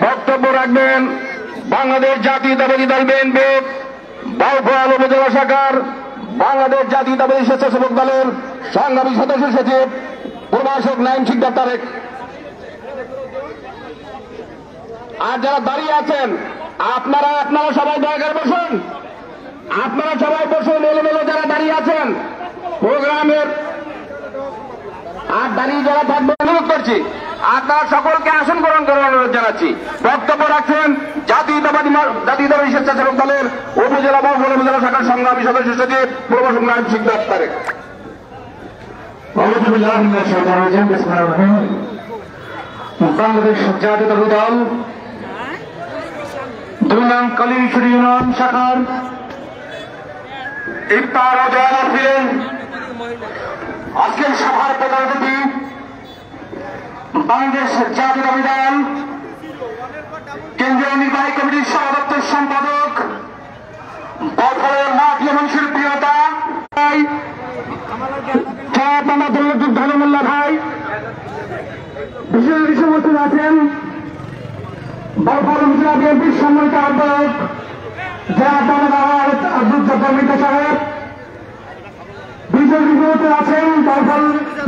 বক্তব্য রাখবেন বাংলাদেশ জাতীয়তাবাদী দল বিএনপি বাউফল উপজেলা শাখার বাংলাদেশ জাতীয়তাবাদী স্বেচ্ছাসেবক দলের সংগ্রামী সদস্য সচিব প্রভাষক নাইম শিকদার তারেক। আর যারা দাঁড়িয়ে আছেন আপনারা সবাই দয়া করে বসুন। আপনারা সবাই বসুন। এলোমেলো যারা দাঁড়িয়ে আছেন প্রোগ্রামের আর দাঁড়িয়ে যারা থাকবেন অনুরোধ করছি আপনারা সকলকে আসন গ্রহণ করার অনুরোধ জানাচ্ছি। বক্তব্য রাখছেন জাতীয়তাবাদী স্বেচ্ছাসেবক দলের উপজেলা বাউফল উপজেলা শাখার সংগ্রামী সদস্য সচিব প্রভাষক নাইম শিকদার তারেক। বাংলাদেশ জাতীয়তাবাদী দল 2 নং কালীশ্বরী ইউনিয়ন শাখার ইফতার ও দোয়া মাহফিলের আজকের সভার প্রধান অতিথি বাংলাদেশ জাতীয়তাবাদী দল কেন্দ্রীয় নির্বাহী কমিটির সভাপতি সম্পাদক বাউফলের মাটি মানুষের প্রিয়তা ধনমুল্লা ভাই বিশেষ উপস্থিত আছেন বাউফল উপজেলা বিএনপির সম্মানিত আহ্বায়ক আব্দুল জব্বার মির্জা সাহেব। বিশেষ উপস্থিত আছেন বাউফল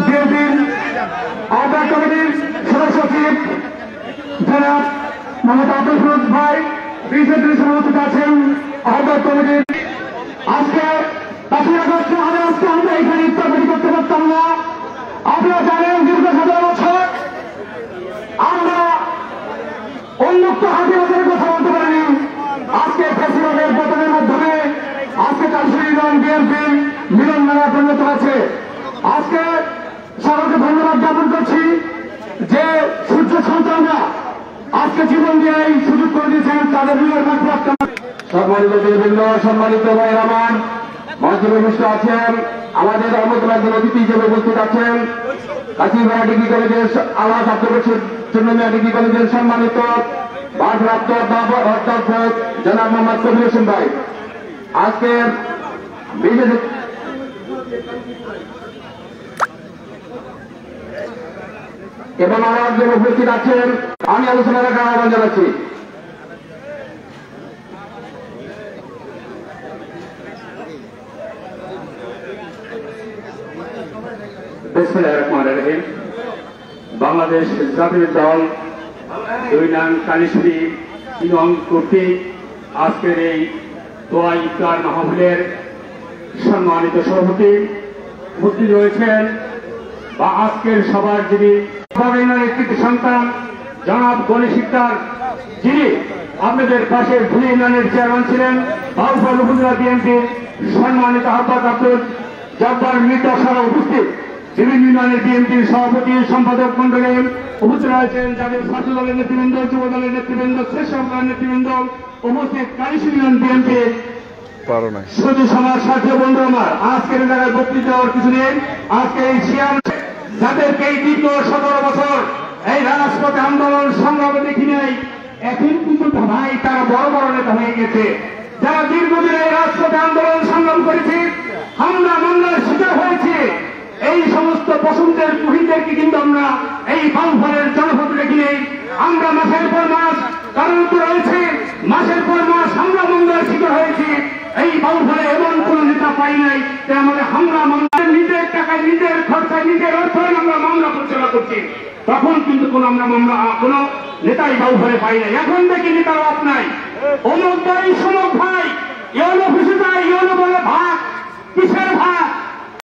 বিএনপির আহ্বায়ক কমিটির সদস্য সচিব জনাব মোহাম্মদ আব্দুল ফিরোজ ভাই। বিশেষ উপস্থিত আছেন আহ্বায়ক কমিটির আজকে 5ই আগস্ট আজকে আমরা এখানে ইফতার পার্টি করতে পারতাম না। আপনারা জানেন দীর্ঘ 17 বছর আমরা উন্মুক্ত হাতে বাজারে কথা বলতে পারিনি। আজকে ফেসিবাদের পতনের মাধ্যমে আজকে কালীশ্বরী বিএনপির মিলন মেলা পরিণত হয়েছে। আজকে সবাইকে ধন্যবাদ জ্ঞাপন করছি যে সূর্য সন্তানরা আজকে জীবন দিয়ে এই সুযোগ করে দিয়েছেন তাদের মিলন সম্মানিত বিভিন্ন সম্মানিত ভাইয়ের আমার মঞ্চে উপস্থিত আছেন আমাদের অন্যতম একজন অতিথি হিসেবে উপস্থিত আছেন কাশিমা ডিগ্রি কলেজের আল্লাহ ছাত্রবর্ষের জন্য ডিগ্রি কলেজের সম্মানিত ভারপ্রাপ্ত অধ্যাপক জনাব মোহাম্মদ কবির হোসেন ভাই। আজকে বিশেষ এবং আমার যে উপস্থিত আছেন আমি আলোচনা রাখার আহ্বান জানাচ্ছি। বাংলাদেশ জাতীয় দল 2 নং কালীশ্বরী ইউনিয়ন কর্তৃক আজকের এই দোয়া ইফতার মাহফিলের সম্মানিত সভাপতি উপস্থিত রয়েছেন বা আজকের সভার যিনি একটি সন্তান জনাব গণেশ শিকদার, যিনি আপনাদের পাশে ধুলি ইউনিয়নের চেয়ারম্যান ছিলেন, বাউফল উপজেলা বিএনপির সম্মানিত আহ্বায়ক আব্দুল জব্বার মির্জা সহ উপস্থিত বিভিন্ন ইউনিয়নের বিএনপির সভাপতি সম্পাদক মন্ডলী উপস্থিত রয়েছেন, যাদের ছাত্র দলের নেতৃবৃন্দ, যুব দলের নেতৃবৃন্দ, শেষ সরকারের নেতৃবৃন্দ উপস্থিত কালীশ্বরী ইউনিয়ন বিএনপি শুধু সমাজ সাথী বন্ধু আমার। আজকের জায়গায় বক্তৃতা দেওয়ার কিছু নেই। আজকে এই শিয়াম যাদেরকে এই দীর্ঘ 17 বছর এই রাজপথে আন্দোলন সংগ্রামে দেখি নাই, এখন কিন্তু ভাই তারা বড় বড় নেতা হয়ে গেছে। যারা দীর্ঘদিন এই রাজপথে আন্দোলন সংগ্রাম করেছে, হামলা মামলার শিকার হয়েছে, এই সমস্ত পছন্দের পুরীদেরকে কিন্তু আমরা এই বাউফলের জনপদ রেখে নেই। আমরা মাসের পর মাস কারণ রয়েছে, মাসের পর মাস হামলা মামলার শিকার হয়েছে। এই বাউফলে এমন কোন নেতা পাই নাই যে আমাদের হামলা মামলা নিজের টাকায় নিজের খরচায় নিজের অর্থায়ন আমরা মামলা পরিচালনা করছি। তখন কিন্তু কোন নেতাই বাউফলে পাই নাই। এখন দেখি নেতার অভাব নাই। অমুক ভাই সমক